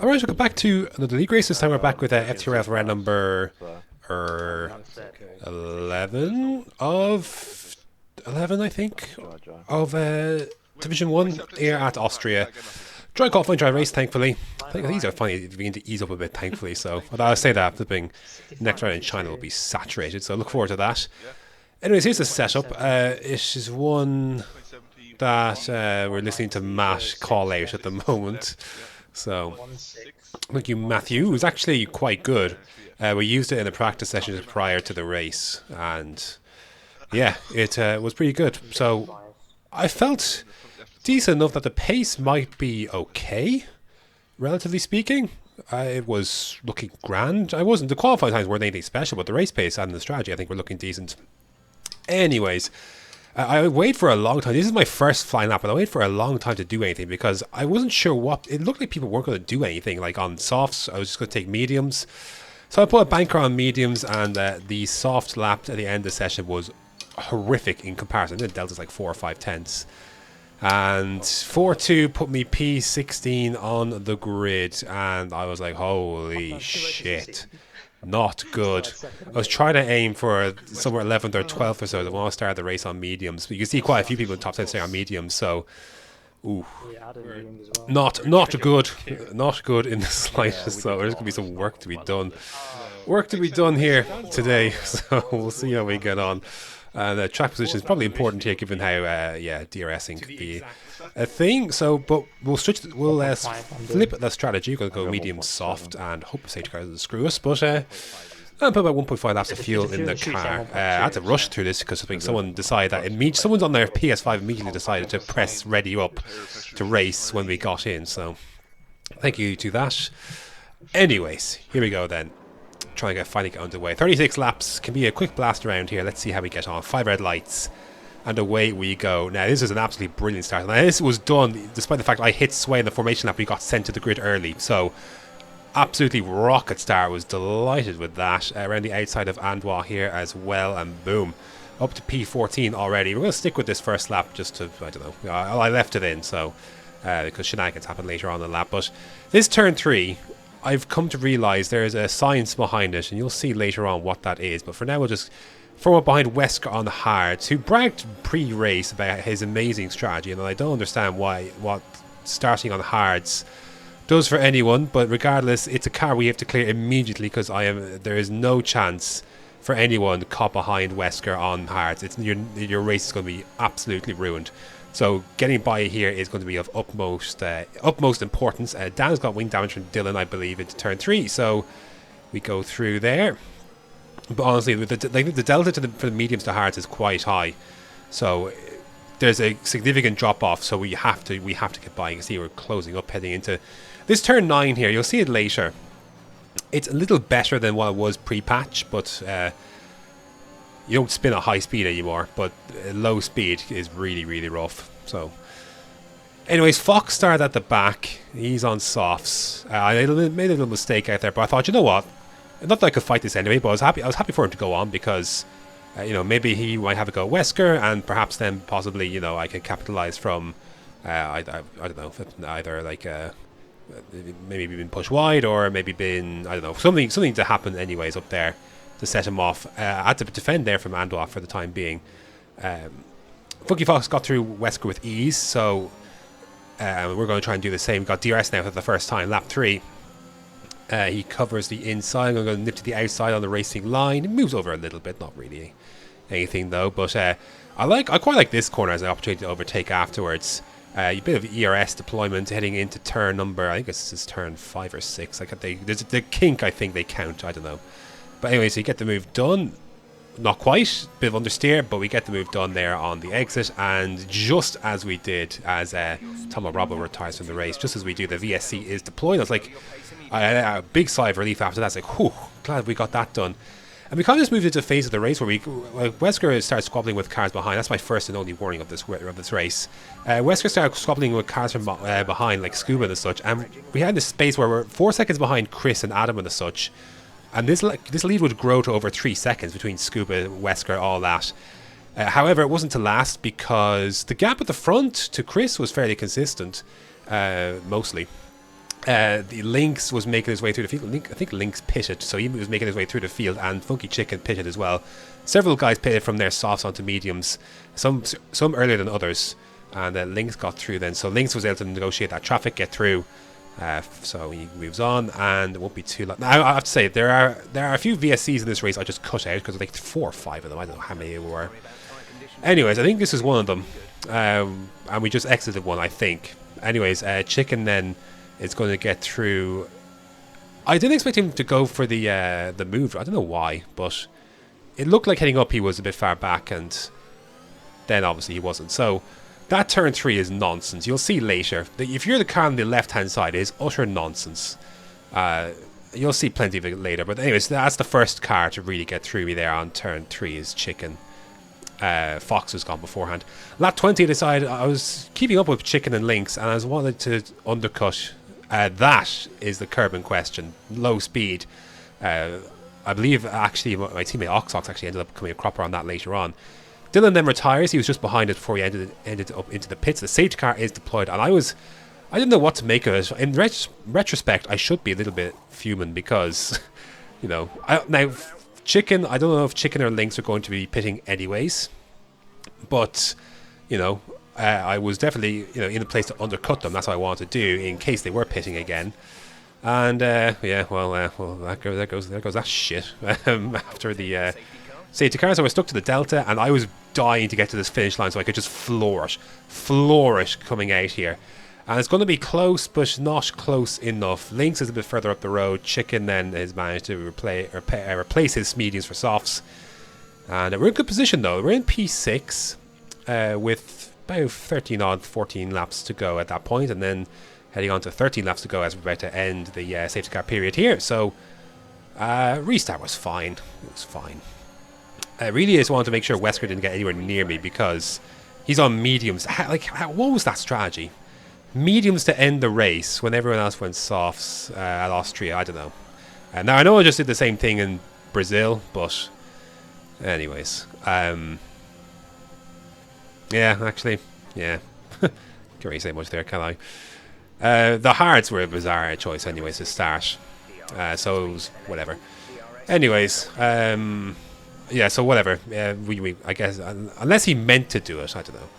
Alright, welcome back to another league race. This time we're back with FTRL for round number 11 of 11, I think, of Division 1 here at Austria. Dry qualifying, dry race, thankfully. I think these are finally beginning to ease up a bit, thankfully. So I'll say that after being next round in China will be saturated. So I look forward to that. Anyways, here's the setup. It is one that we're listening to Matt call out at the moment. So, thank you, Matthew. It was actually quite good. We used it in the practice sessions prior to the race, and yeah, it was pretty good. So, I felt decent enough that the pace might be okay, relatively speaking. It was looking grand. The qualifying times weren't anything special, but the race pace and the strategy, I think, were looking decent. Anyways, I waited for a long time. This is my first flying lap, and I waited for a long time to do anything because I wasn't sure what... It looked like people weren't going to do anything. Like on softs, I was just going to take mediums. So I put a banker on mediums, and the soft lap at the end of the session was horrific in comparison. The delta's like 4 or 5 tenths. And 4.2 put me P16 on the grid, and I was like, holy shit. Not good. I was trying to aim for somewhere 11th or 12th or so when I started the race on mediums. But you can see quite a few people in top 10 staying on mediums, so ooh. Not good. Not good in the slightest, so there's going to be some work to be done. Work to be done here today, so we'll see how we get on. And track position is probably important here, given how DRSing could be a thing. So, but we'll switch. We'll flip the strategy. We're going to go medium soft and hope safety car doesn't screw us. But I put about 1.5 laps of fuel in the car. I had to rush through this because I think someone decided that someone's on their PS5 immediately decided to press ready up to race when we got in. So, thank you to that. Anyways, here we go then. Trying to finally get underway. 36 laps can be a quick blast around here. Let's see how we get on. 5 red lights, and away we go. Now this is an absolutely brilliant start. Now this was done despite the fact I hit sway in the formation lap. We got sent to the grid early, so absolutely rocket start. Was delighted with that. Around the outside of Andois here as well, and boom, up to P14 already. We're going to stick with this first lap just to, I don't know. I left it in so because shenanigans happen later on in the lap. But this turn 3. I've come to realise there is a science behind it, and you'll see later on what that is. But for now, we'll just form up behind Wesker on the hards, who bragged pre-race about his amazing strategy, and I don't understand what starting on hards does for anyone. But regardless, it's a car we have to clear immediately because there is no chance for anyone caught behind Wesker on hards. Your race is going to be absolutely ruined. So getting by here is going to be of utmost importance. Dan's got wing damage from Dylan, I believe, into turn 3. So we go through there. But honestly, with the delta for the mediums to hards is quite high. So there's a significant drop off. So we have to get by. You can see we're closing up, heading into this turn 9 here. You'll see it later. It's a little better than what it was pre-patch, but you don't spin at high speed anymore, but low speed is really, really rough. So, anyways, Fox started at the back. He's on softs. I made a little mistake out there, but I thought, you know what? Not that I could fight this anyway, but I was happy for him to go on because, maybe he might have a go at Wesker, and perhaps then possibly, I can capitalize from, I don't know, either like maybe been pushed wide or maybe been, I don't know, something to happen anyways up there to set him off. I had to defend there from Andois for the time being. Funky Fox got through Wesker with ease, so we're going to try and do the same. We've got DRS now for the first time, lap 3. He covers the inside. I'm going to nip to the outside on the racing line. It moves over a little bit, not really anything though, but I quite like this corner as an opportunity to overtake afterwards. A bit of ERS deployment heading into turn number, I think this is turn 5 or 6. There's the kink, I think they count, I don't know. But anyway, so you get the move done. Not quite, bit of understeer, but we get the move done there on the exit. And just as we did, as Tomo Robbo retires from the race, just as we do, the VSC is deployed. I was like, a big sigh of relief after that. It's like, whew, glad we got that done. And we kind of just moved into a phase of the race where Wesker starts squabbling with cars behind. That's my first and only warning of this race. Wesker started squabbling with cars from behind, like Scuba and such. And we had this space where we're 4 seconds behind Chris and Adam and such. And this lead would grow to over 3 seconds between Scuba, Wesker, all that. However, it wasn't to last because the gap at the front to Chris was fairly consistent, mostly. The Lynx was making his way through the field. I think Lynx pitted, so he was making his way through the field, and Funky Chicken pitted as well. Several guys pitted from their softs onto mediums, some earlier than others, and Lynx got through then. So Lynx was able to negotiate that traffic, get through. So he moves on, and it won't be too long. Now, I have to say, there are a few VSCs in this race I just cut out, because like 4 or 5 of them, I don't know how many there were. Anyways, I think this is one of them, and we just exited one, I think. Anyways, Chicken then is going to get through. I didn't expect him to go for the move. I don't know why, but it looked like heading up he was a bit far back, and then obviously he wasn't. So that turn 3 is nonsense. You'll see later. If you're the car on the left-hand side, it is utter nonsense. You'll see plenty of it later. But anyways, that's the first car to really get through me there on turn 3 is Chicken. Fox was gone beforehand. Lap 20 I decided I was keeping up with Chicken and Lynx, and I was wanted to undercut. That is the curb in question. Low speed. I believe actually my teammate Ox actually ended up becoming a cropper on that later on. Dylan then retires. He was just behind it before he ended up into the pits. The safety car is deployed, and I didn't know what to make of it. In retrospect, I should be a little bit fuming because, you know, now Chicken. I don't know if Chicken or Lynx are going to be pitting anyways, but you know, I was definitely in a place to undercut them. That's what I wanted to do in case they were pitting again. And yeah, well, there goes that shit. After the safety car, so I was stuck to the Delta, and I was dying to get to this finish line so I could just flourish coming out here. And it's going to be close, but not close enough. Lynx is a bit further up the road. Chicken then has managed to replace his mediums for softs. And we're in good position though. We're in P6 with about 13 odd 14 laps to go at that point, and then heading on to 13 laps to go as we're about to end the safety car period here. So restart was fine. It was fine. I really just wanted to make sure Wesker didn't get anywhere near me because he's on mediums. What was that strategy? Mediums to end the race when everyone else went softs at Austria. I don't know. Now I know I just did the same thing in Brazil, but anyways, yeah, actually, yeah, can't really say much there, can I? The hards were a bizarre choice, anyways, to start. So it was whatever. Anyways, yeah, so whatever. I guess unless he meant to do it, I don't know.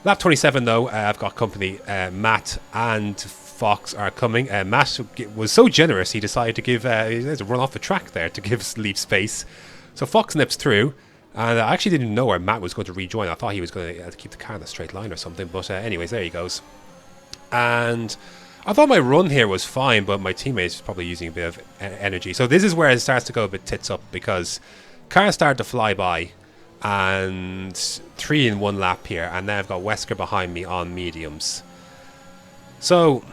Lap 27 though, I've got company. Matt and Fox are coming. Matt was so generous he decided to give he had to run off the track there to give Leaf space. So Fox nips through, and I actually didn't know where Matt was going to rejoin. I thought he was going to keep the car in a straight line or something. But anyways, there he goes. And I thought my run here was fine, but my teammate's probably using a bit of energy. So this is where it starts to go a bit tits up because cars started to fly by. And 3 in 1 lap here, and then I've got Wesker behind me on mediums. So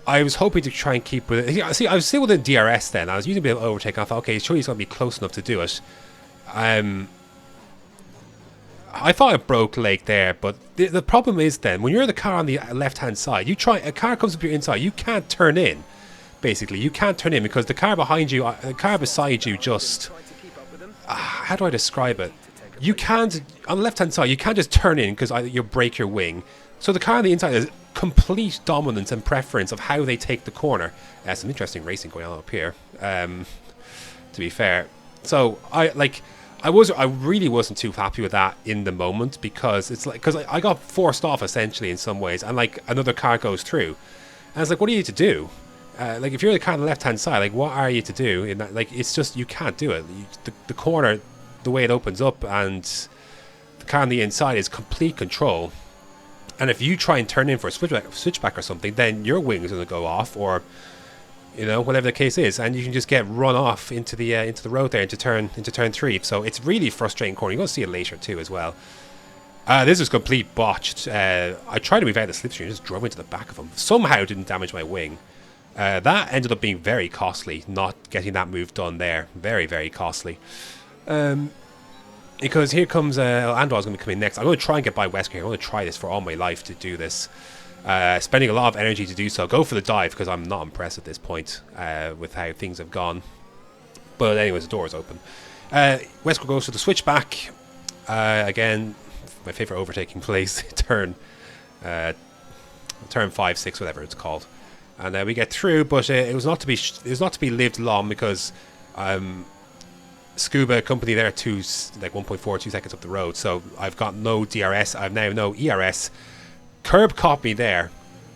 I was hoping to try and keep with it. See, I was still within DRS then. I was using a bit of overtake. I thought, okay, sure, he's going to be close enough to do it. I thought I broke Lake there, but the problem is then when you're in the car on the left-hand side, a car comes up your inside, you can't turn in. Basically, you can't turn in because the car behind you, the car beside you, just. How do I describe it? You can't, on the left-hand side, you can't just turn in because you break your wing. So the car on the inside has complete dominance and preference of how they take the corner. Some interesting racing going on up here, to be fair. So I really wasn't too happy with that in the moment because it's like I got forced off essentially in some ways, and like another car goes through, and it's like, what do you need to do? Like if you're the car on the left-hand side, like what are you to do in that? Like it's just you can't do it. The corner, the way it opens up, and the car on the inside is complete control. And if you try and turn in for a switchback or something, then your wing is going to go off, or whatever the case is, and you can just get run off into the road there into turn 3. So it's really frustrating corner. You're going to see it later too as well. This is complete botched. I tried to move out of the slipstream and just drove into the back of him. Somehow didn't damage my wing. That ended up being very costly, not getting that move done there. Very, very costly. Because here comes Andor's going to be coming next. I'm going to try and get by Wesker here. I'm going to try this for all my life to do this. Spending a lot of energy to do so. Go for the dive because I'm not impressed at this point with how things have gone. But anyways, the door is open. Wesker goes to the switchback. Again, my favourite overtaking place. Turn turn 5, 6, whatever it's called, and we get through. But it was not to be lived long because Scuba company there to like 1.42 seconds up the road. So I've got no DRS. I've now no ERS. Curb caught me there.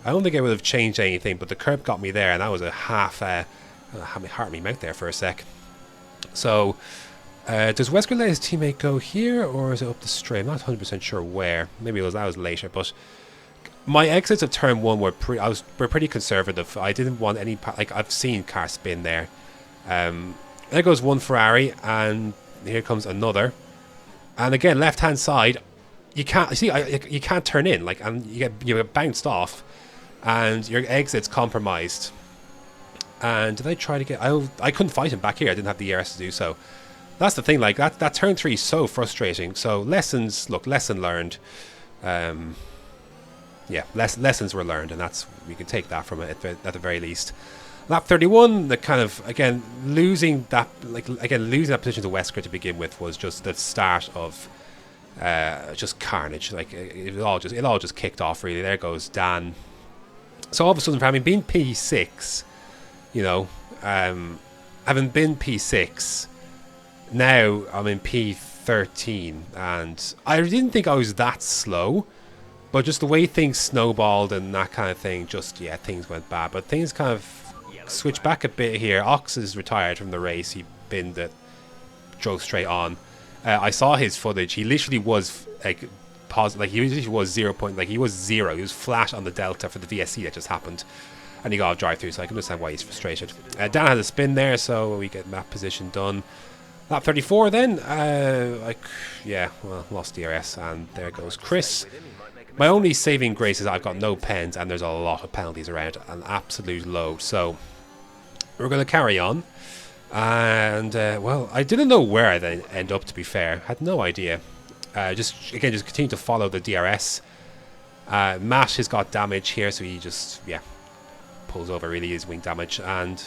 I don't think I would have changed anything, but the curb got me there, and that was a half. Had me heart in my mouth there for a sec. So, does Wesker let his teammate go here, or is it up the straight? I'm not 100% sure where. Maybe that was later, but my exits of turn 1 were pretty conservative. I didn't want any like I've seen cars spin there. There goes one Ferrari, and here comes another. And again, left hand side, you can't you can't turn in, like, and you get bounced off, and your exit's compromised. And did I try to get? I couldn't fight him back here. I didn't have the ERS to do so. That's the thing. Like that turn 3 is so frustrating. So lesson learned. Yeah, lessons were learned, and we can take that from it at the very least. Lap 31, the kind of losing that position to Wesker to begin with was just the start of just carnage. Like it all just kicked off really. There goes Dan. So all of a sudden, for having been P6, having been P6, now I'm in P13, and I didn't think I was that slow, but just the way things snowballed and that kind of thing, things went bad. But things kind of switch back a bit here. Ox is retired from the race. He binned it, drove straight on. I saw his footage. He literally was positive. He literally was 0. He was 0. He was flat on the delta for the VSC that just happened, and he got a drive through. So I can understand why he's frustrated. Dan has a spin there, so we get map position done. Lap 34 then. Lost DRS, and there goes Chris. My only saving grace is I've got no pens, and there's a lot of penalties around, an absolute load. So we're going to carry on. And, I didn't know where I'd end up, to be fair. Had no idea. Just continue to follow the DRS. Matt has got damage here, so he just, pulls over, really is wing damage. And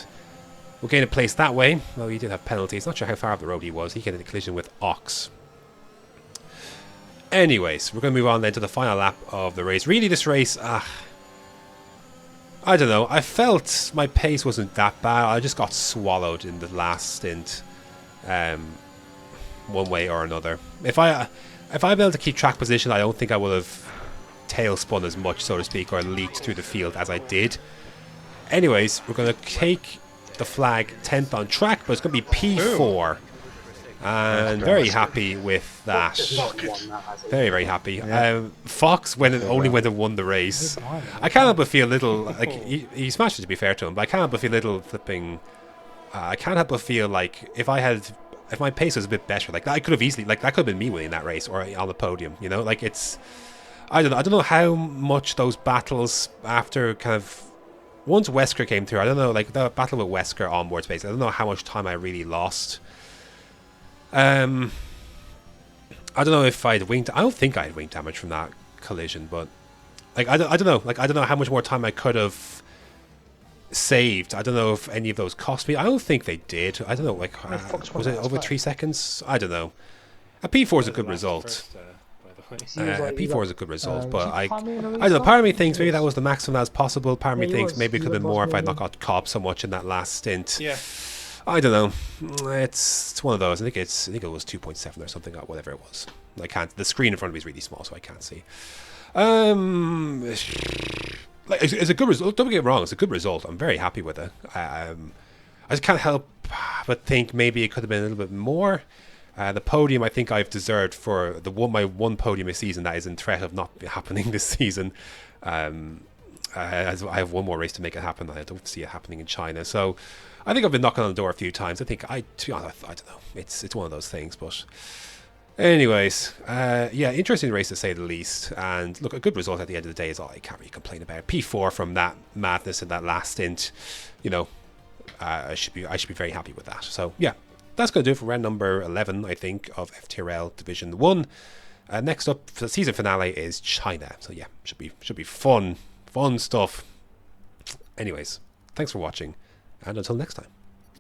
we'll gain a place that way. Well, he did have penalties. Not sure how far up the road he was. He got in a collision with Ox. Anyways, we're going to move on then to the final lap of the race. Really, this race, I don't know. I felt my pace wasn't that bad. I just got swallowed in the last stint, one way or another. If I'd been able to keep track position, I don't think I would have tail spun as much, so to speak, or leaked through the field as I did. Anyways, we're going to take the flag 10th on track, but it's going to be P4. And very happy with that. Very, very happy. Fox only went and won the race. I can't help but feel a little like he smashed it, to be fair to him, but I can't help but feel a little flipping. I can't help but feel like if my pace was a bit better, like I could have easily, like that could have been me winning that race or on the podium. Like it's. I don't know how much those battles after kind of once Wesker came through. I don't know, like the battle with Wesker onboard space. I don't know how much time I really lost. I don't know if I'd wing. I don't think I had wing damage from that collision, but like I don't know. Like I don't know how much more time I could have saved. I don't know if any of those cost me. I don't think they did. I don't know. Like was it over 3 seconds? I don't know. A P4 is a good result. P4 is a good result, but I don't know. Part of me thinks maybe that was the maximum that was possible. Part of me thinks maybe it could have been more if I'd not got caught so much in that last stint. Yeah. I don't know. It's one of those. I think it was 2.7 or something, or whatever it was. I can't. The screen in front of me is really small, so I can't see. It's a good result. Don't get me wrong. It's a good result. I'm very happy with it. I just can't help but think maybe it could have been a little bit more. The podium, I think I've deserved for my one podium a season that is in threat of not happening this season. I have one more race to make it happen. I don't see it happening in China, so. I think I've been knocking on the door a few times. To be honest, I don't know. It's one of those things. But anyways, interesting race to say the least. And look, a good result at the end of the day is all I can't really complain about. P4 from that madness in that last stint. I should be very happy with that. So yeah, that's going to do it for round number 11, I think, of FTRL Division 1. Next up for the season finale is China. So yeah, should be fun stuff. Anyways, thanks for watching. And until next time.